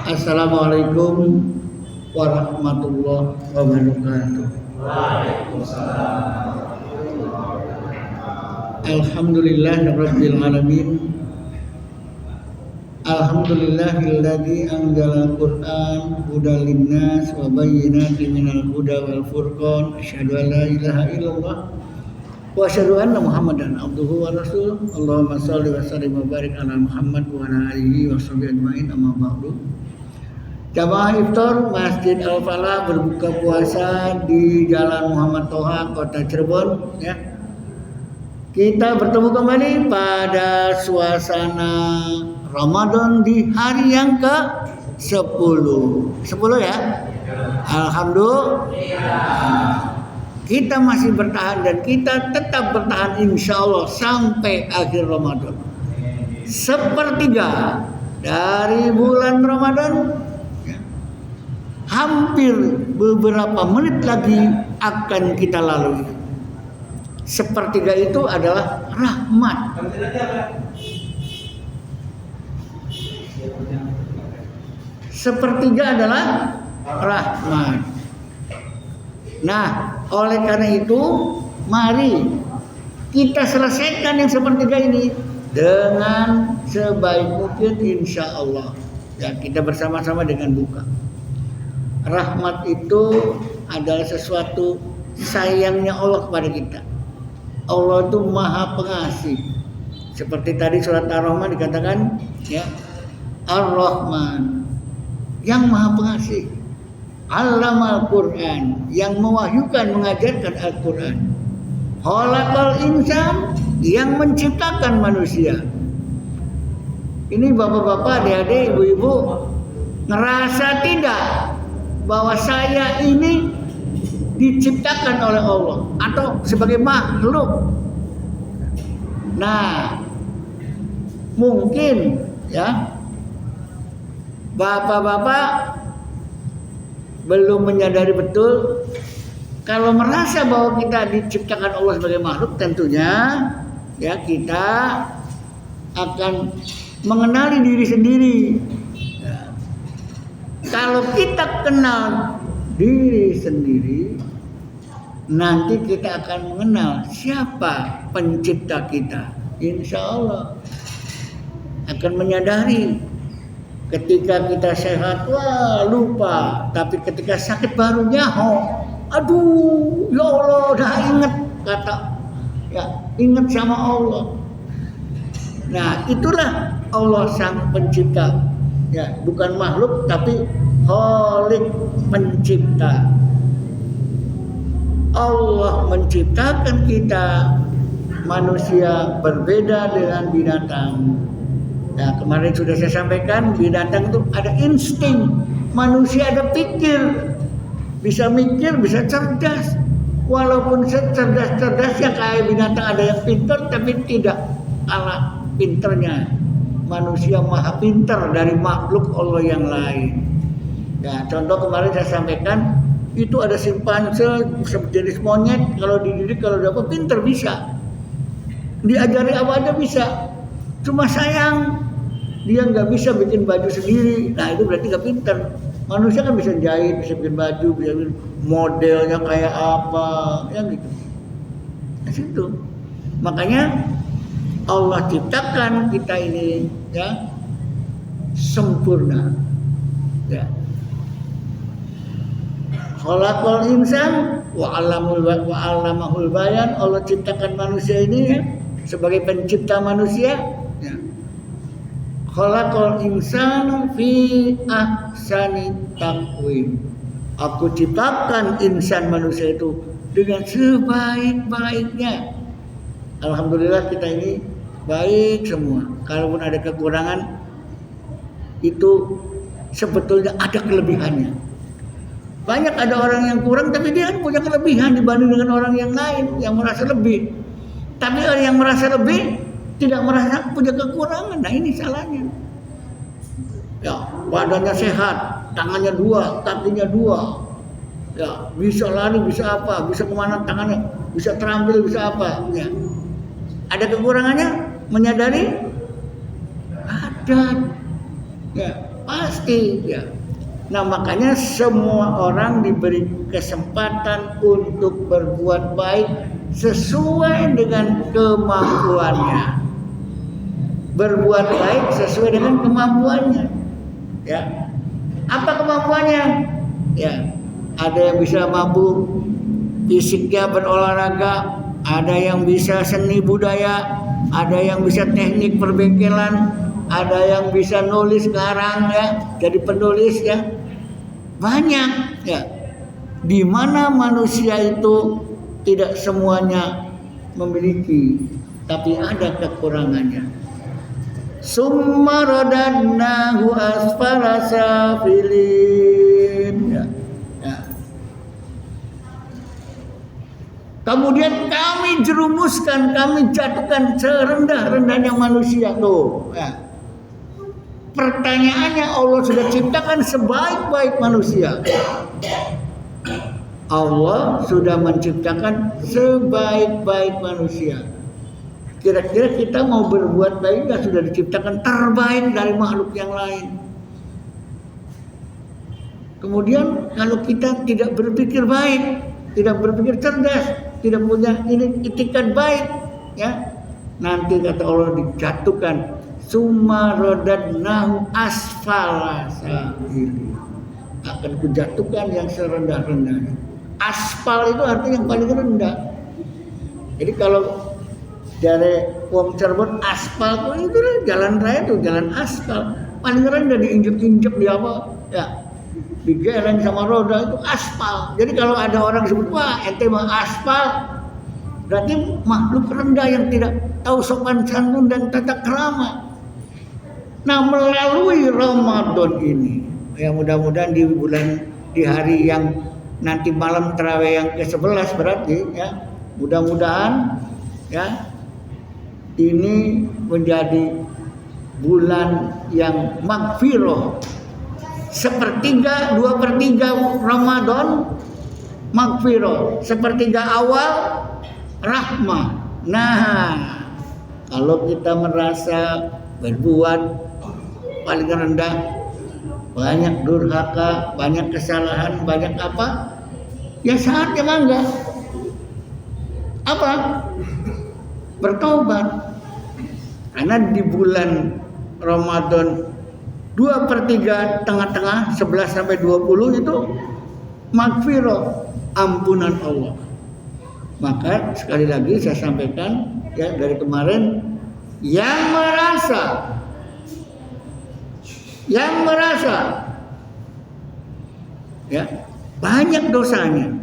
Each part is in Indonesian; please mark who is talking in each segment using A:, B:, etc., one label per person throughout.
A: Assalamualaikum warahmatullahi wabarakatuh.
B: Waalaikumsalam.
A: Alhamdulillahirabbil alamin. Alhamdulillahilladzi anzalal Qur'an hudan linnas wa bayyinatin minal huda wal furqan. Asyhadu an la ilaha illallah wa asyhadu anna Muhammadan abduhu wa rasuluh. Allahumma shalli wa sallim wa barik ala Muhammad wa ala alihi wa sahbihi ajmain. Amma ba'du. Jamaah iftar Masjid Al-Falah berbuka puasa di Jalan Muhammad Toha, Kota Cirebon, ya. Kita bertemu kembali pada suasana Ramadan di hari yang ke-10. 10 ya. Alhamdulillah. Kita masih bertahan dan kita tetap bertahan insya Allah sampai akhir Ramadan. Sepertiga dari bulan Ramadan, hampir beberapa menit lagi akan kita lalui. Sepertiga itu adalah rahmat. Sepertiga adalah rahmat. Nah, oleh karena itu, mari kita selesaikan yang sepertiga ini dengan sebaik mungkin insya Allah. Ya, kita bersama-sama dengan buka. Rahmat itu adalah sesuatu sayangnya Allah kepada kita. Allah itu maha pengasih. Seperti tadi surat Ar-Rahman dikatakan, ya, Ar-Rahman yang maha pengasih. Allamal Quran yang mewahyukan, mengajarkan Al-Quran. Khalaqal insan yang menciptakan manusia. Ini bapak-bapak, adik-adik, ibu-ibu, ngerasa tidak bahwa saya ini diciptakan oleh Allah atau sebagai makhluk? Nah, mungkin ya bapak-bapak belum menyadari betul. Kalau merasa bahwa kita diciptakan Allah sebagai makhluk, tentunya ya kita akan mengenali diri sendiri. Ya. Kalau kita kenal diri sendiri, nanti kita akan mengenal siapa pencipta kita. Insya Allah akan menyadari. Ketika kita sehat, wah lupa. Tapi ketika sakit baru nyaho, aduh ya Allah, dah ingat kata, ya ingat sama Allah. Nah, itulah Allah sang pencipta, ya bukan makhluk tapi Khalik, pencipta. Allah menciptakan kita manusia berbeda dengan binatang. Nah, kemarin sudah saya sampaikan, binatang itu ada insting, manusia ada pikir, bisa mikir, bisa cerdas. Walaupun cerdas-cerdasnya kayak binatang, ada yang pintar tapi tidak kalah pinternya. Manusia maha pintar dari makhluk Allah yang lain. Ya, contoh kemarin saya sampaikan, itu ada simpanse sejenis monyet, kalau dididik, kalau dapat pintar bisa. Diajari apa aja bisa. Cuma sayang dia nggak bisa bikin baju sendiri. Nah, itu berarti nggak pintar. Manusia kan bisa jahit, bisa bikin baju, bisa bikin modelnya kayak apa, ya gitu. Nah, situ. Makanya Allah ciptakan kita ini ya sempurna. Ya. Khalaqal insan wa 'allamahul bayan. Allah ciptakan manusia ini ya sebagai pencipta manusia. Ya. Khalaqal insana fi ahsani taqwim. Aku ciptakan insan manusia itu dengan sebaik-baiknya. Alhamdulillah kita ini baik semua. Kalaupun ada kekurangan, itu sebetulnya ada kelebihannya. Banyak ada orang yang kurang tapi dia punya kelebihan dibanding dengan orang yang lain yang merasa lebih. Tapi orang yang merasa lebih tidak merasa punya kekurangan. Nah, ini salahnya. Ya, badannya sehat, tangannya 2, kakinya 2. Ya, bisa lari, bisa apa, bisa kemana tangannya, bisa terampil, bisa apa. Ya. Ada kekurangannya, menyadari? Ada. Ya, Pasti ya. Nah makanya semua orang diberi kesempatan untuk berbuat baik sesuai dengan kemampuannya. Berbuat baik sesuai dengan kemampuannya. Ya. Apa kemampuannya? Ya. Ada yang bisa mampu fisiknya berolahraga, ada yang bisa seni budaya, ada yang bisa teknik perbengkelan, ada yang bisa nulis sekarang ya, jadi penulis ya. Banyak ya. Di mana manusia itu tidak semuanya memiliki, tapi ada kekurangannya. Summa radadnahu asfala safilin. Ya. Ya. Kemudian kami jerumuskan, kami jatuhkan serendah-rendahnya manusia tuh. Ya. Pertanyaannya, Allah sudah ciptakan sebaik-baik manusia. Allah sudah menciptakan sebaik-baik manusia. Kira-kira kita mau berbuat baik nggak? Sudah diciptakan terbaik dari makhluk yang lain. Kemudian kalau kita tidak berpikir baik, tidak berpikir cerdas, tidak punya itikat baik, ya nanti kata Allah dijatuhkan summa radadnahu asfala safilin, akan kujatuhkan yang serendah-rendahnya. Aspal itu artinya yang paling rendah. Jadi kalau dari wong Cirebon aspal itu jalan raya itu jalan aspal paling rendah, diinjek-injek di apa ya, digereng sama roda itu aspal. Jadi kalau ada orang sebut wah ente mah aspal, berarti makhluk rendah yang tidak tahu sopan santun dan tata krama. Nah melalui Ramadan ini ya, mudah-mudahan di hari yang nanti malam tarawih yang ke-11 berarti ya, mudah-mudahan ya ini menjadi bulan yang magfirah, 1/3, 2/3 Ramadan magfirah, 1/3 awal rahmah. Nah kalau kita merasa berbuat paling rendah, banyak durhaka, banyak kesalahan, banyak apa, ya saatnya mangga apa? Bertobat. Karena di bulan Ramadan 2/3 tengah-tengah 11 sampai 20 itu magfirah, ampunan Allah. Maka sekali lagi saya sampaikan ya dari kemarin, yang merasa ya banyak dosanya,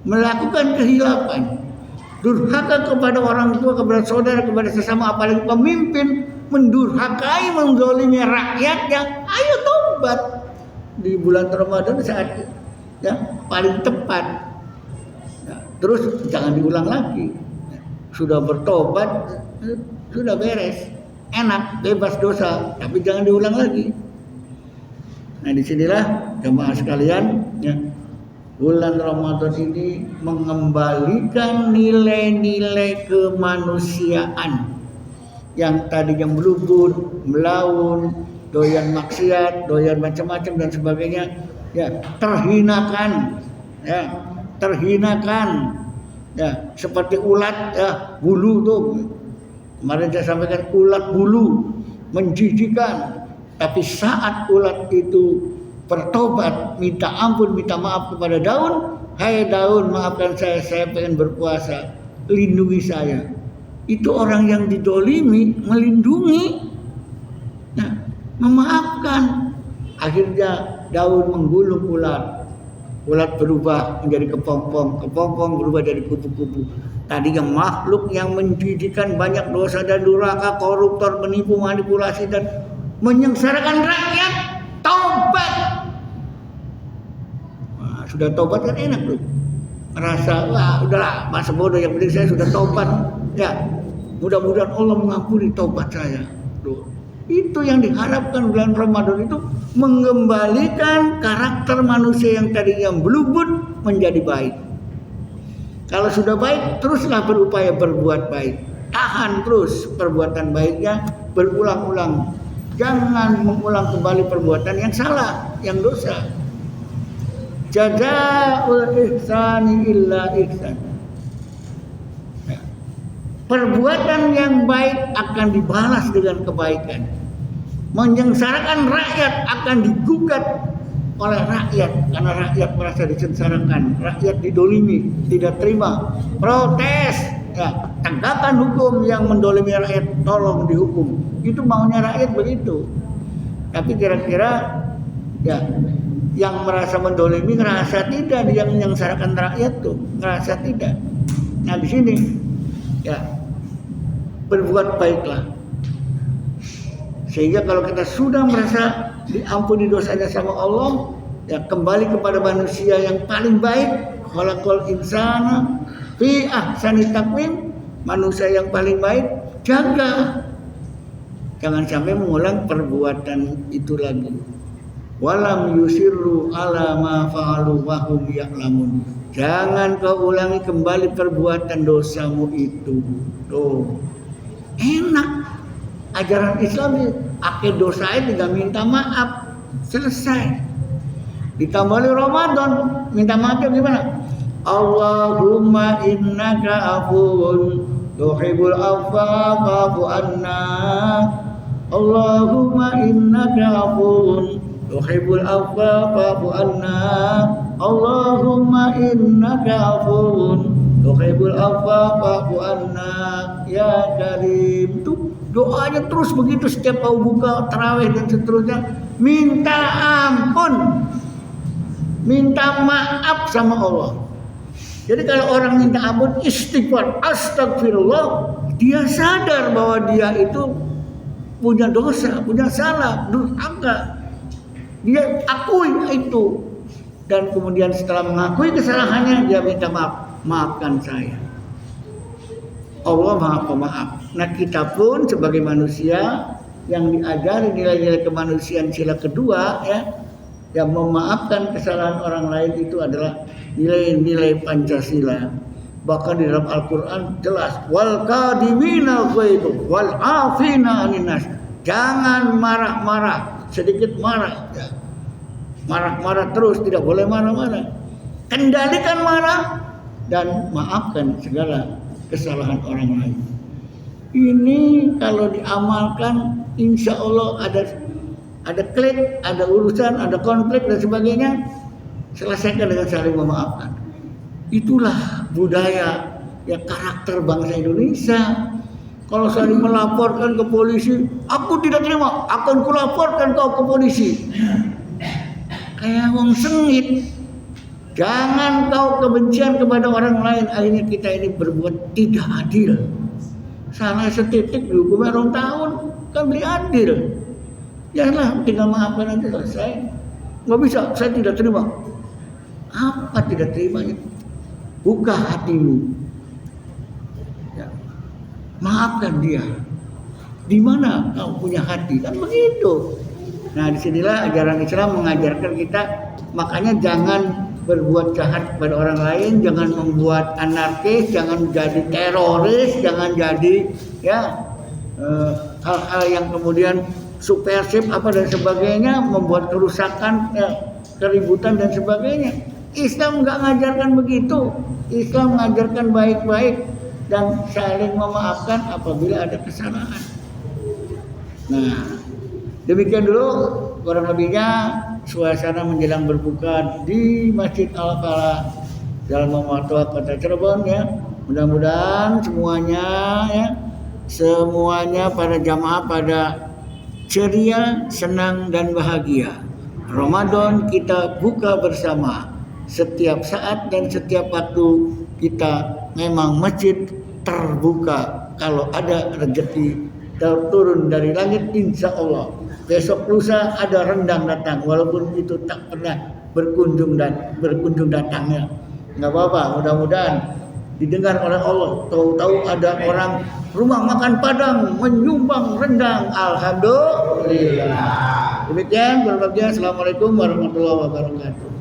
A: melakukan kehilapan, durhaka kepada orang tua, kepada saudara, kepada sesama, apalagi pemimpin, mendurhakai, menzalimi rakyatnya, ayo tobat di bulan Ramadan saat ya paling tepat. Ya, terus jangan diulang lagi. Sudah bertobat, sudah beres, enak, bebas dosa, tapi jangan diulang lagi. Nah disinilah jemaah sekalian ya, bulan Ramadan ini mengembalikan nilai-nilai kemanusiaan yang tadinya melubur, melawan, doyan maksiat, doyan macam-macam dan sebagainya, ya terhinakan, ya seperti ulat ya, bulu tuh kemarin saya sampaikan, ulat bulu menjijikan. Tapi saat ulat itu bertobat, minta ampun, minta maaf kepada daun, hai daun maafkan saya pengen berpuasa, lindungi saya. Itu orang yang didolimi melindungi, nah, memaafkan. Akhirnya daun menggulung ulat, ulat berubah menjadi kepompong, kepompong berubah jadi kupu-kupu. Tadinya makhluk yang menjadikan banyak dosa dan durhaka, koruptor, menipu, manipulasi dan menyengsarakan rakyat, taubat. Nah, sudah taubat kan enak tuh. Merasa wah udahlah masa bodoh, yang penting saya sudah taubat. Ya, mudah-mudahan Allah mengampuni taubat saya. Tuh. Itu yang diharapkan bulan Ramadan itu, mengembalikan karakter manusia yang tadi yang belubut menjadi baik. Kalau sudah baik, teruslah berupaya berbuat baik. Tahan terus perbuatan baiknya, berulang-ulang. Jangan mengulang kembali perbuatan yang salah, yang dosa. Jazaa'ul ihsani illa ihsan. Perbuatan yang baik akan dibalas dengan kebaikan. Menyengsarakan rakyat akan digugat oleh rakyat karena rakyat merasa disengsarakan, rakyat didolimi, tidak terima, protes, ya, tegakkan hukum yang mendolimi rakyat, tolong dihukum. Itu maunya rakyat begitu. Tapi kira-kira ya yang merasa mendolimi ngerasa tidak, dia menyengsarakan rakyat tuh ngerasa tidak. Nah di sini ya berbuat baiklah, sehingga kalau kita sudah merasa diampuni dosanya sama Allah, ya kembali kepada manusia yang paling baik, khalaqal insana fi ahsani taqwim, manusia yang paling baik. Jaga jangan sampai mengulang perbuatan itu lagi. Walam yusirru ala ma fa'alu wa hum ya'lamun. Jangan kau ulangi kembali perbuatan dosamu itu. Tuh enak ajaran Islam ini. Akhir dosain tinggal minta maaf, selesai. Ditambah Ramadan, minta maafnya gimana? Allahumma innaka afuwun tuhibbul afwa fa'fu anna. Allahumma innaka afuwun tuhibbul afwa fa'fu anna. Allahumma innaka afuwun tuhibbul afwa fa'fu anna ya karim. Tuh doanya terus begitu setiap mau buka tarawih dan seterusnya, minta ampun, minta maaf sama Allah. Jadi kalau orang minta ampun, istighfar, astagfirullah, dia sadar bahwa dia itu punya dosa, punya salah, durhaka. Dia akui itu, dan kemudian setelah mengakui kesalahannya, dia minta maaf, maafkan saya. Allah Maha Pemaaf. Nah kita pun sebagai manusia yang diajari nilai-nilai kemanusiaan sila kedua, ya, yang memaafkan kesalahan orang lain itu adalah nilai-nilai Pancasila. Bahkan di dalam Al-Quran jelas, wal kadhimina ghaidu wal afina 'anil nas. Jangan marah-marah, sedikit marah, ya. Marah-marah terus, tidak boleh marah-marah. Kendalikan marah dan maafkan segala kesalahan orang lain. Ini kalau diamalkan, insya Allah ada klik, ada urusan, ada konflik dan sebagainya, selesaikan dengan saling memaafkan. Itulah budaya, ya karakter bangsa Indonesia. Kalau saling melaporkan ke polisi, aku tidak terima, akan kulaporkan kau ke polisi. Kayak wong sengit. Jangan kau kebencian kepada orang lain, akhirnya kita ini berbuat tidak adil. Salah setitik dihukumnya 2 tahun, kan beli adil. Janganlah, tinggal maafkan aja selesai. Nggak bisa, saya tidak terima. Apa tidak terimanya? Buka hatimu, ya. Maafkan dia. Di mana kau punya hati? Kan begitu. Nah disinilah ajaran Islam mengajarkan kita, makanya jangan berbuat jahat kepada orang lain, jangan membuat anarkis, jangan jadi teroris, jangan jadi ya hal-hal yang kemudian subversif apa dan sebagainya, membuat kerusakan, ya, keributan dan sebagainya. Islam nggak ngajarkan begitu. Islam mengajarkan baik-baik dan saling memaafkan apabila ada kesalahan. Nah, demikian dulu kurang lebihnya suasana menjelang berbuka di Masjid Al-Falah Jalan Muhammad Toha Kota Cirebon, ya. Mudah-mudahan semuanya para jamaah pada ceria, senang dan bahagia. Ramadan kita buka bersama. Setiap saat dan setiap waktu kita memang masjid terbuka. Kalau ada rezeki turun dari langit, insya Allah besok lusa ada rendang datang, walaupun itu tak pernah berkunjung datangnya. Nggak apa-apa, mudah-mudahan didengar oleh Allah. Tahu-tahu ada orang rumah makan Padang menyumbang rendang, alhamdulillah. Demikian, berbahagia. Assalamualaikum warahmatullahi wabarakatuh.